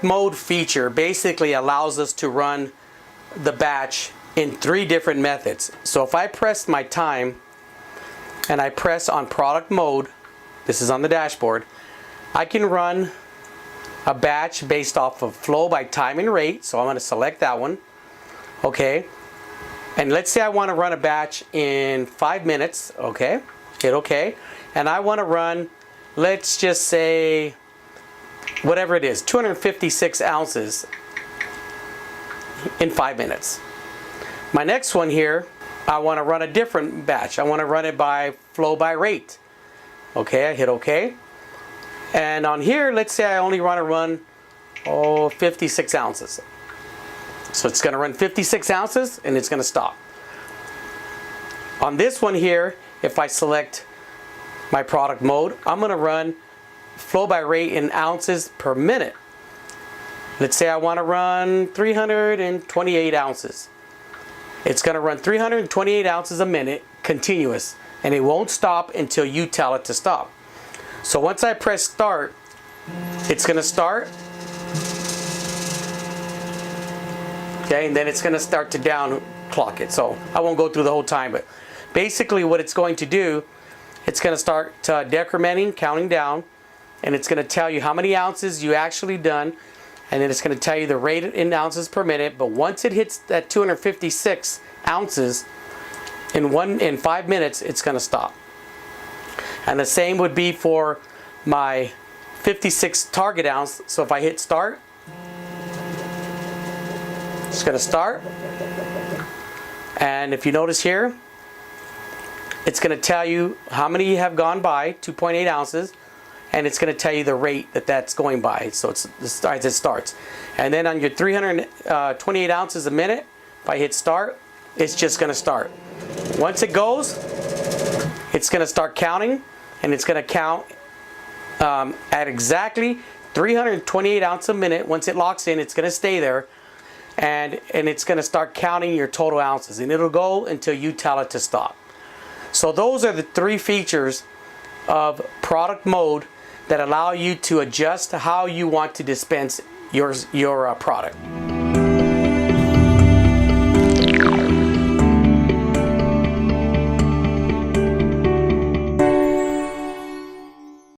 product mode feature basically allows us to run the batch in 3 different methods. So if I press my time and I press on product mode, this is on the dashboard, I can run a batch based off of flow by time and rate. So I'm going to select that one. Okay. And let's say I want to run a batch in 5 minutes. Okay. Hit OK. And I want to run, let's just say, whatever it is, 256 ounces in 5 minutes. My next one here, I want to run a different batch. I want to run it by flow by rate. Okay, I hit OK. And on here, let's say I only want to run 56 ounces. So it's going to run 56 ounces and it's going to stop. On this one here, if I select my product mode, I'm going to run flow by rate in ounces per minute. Let's say I want to run 328 ounces. It's going to run 328 ounces a minute, continuous, and it won't stop until you tell it to stop. So once I press start, it's going to start. Okay, and then it's going to start to down clock it. So I won't go through the whole time, but basically what it's going to do, it's going to start decrementing, counting down, and it's going to tell you how many ounces you actually done, and then it's going to tell you the rate in ounces per minute. But once it hits that 256 ounces in 5 minutes, it's going to stop. And the same would be for my 56 target ounce. So if I hit start, it's going to start. And if you notice here, it's going to tell you how many have gone by, 2.8 ounces. And it's going to tell you the rate that that's going by. So it's as it starts. And then on your 328 ounces a minute, if I hit start, it's just going to start. Once it goes, it's going to start counting, and it's going to count at exactly 328 ounces a minute. Once it locks in, it's going to stay there, and it's going to start counting your total ounces, and it'll go until you tell it to stop. So those are the 3 features of product mode that allow you to adjust how you want to dispense your product.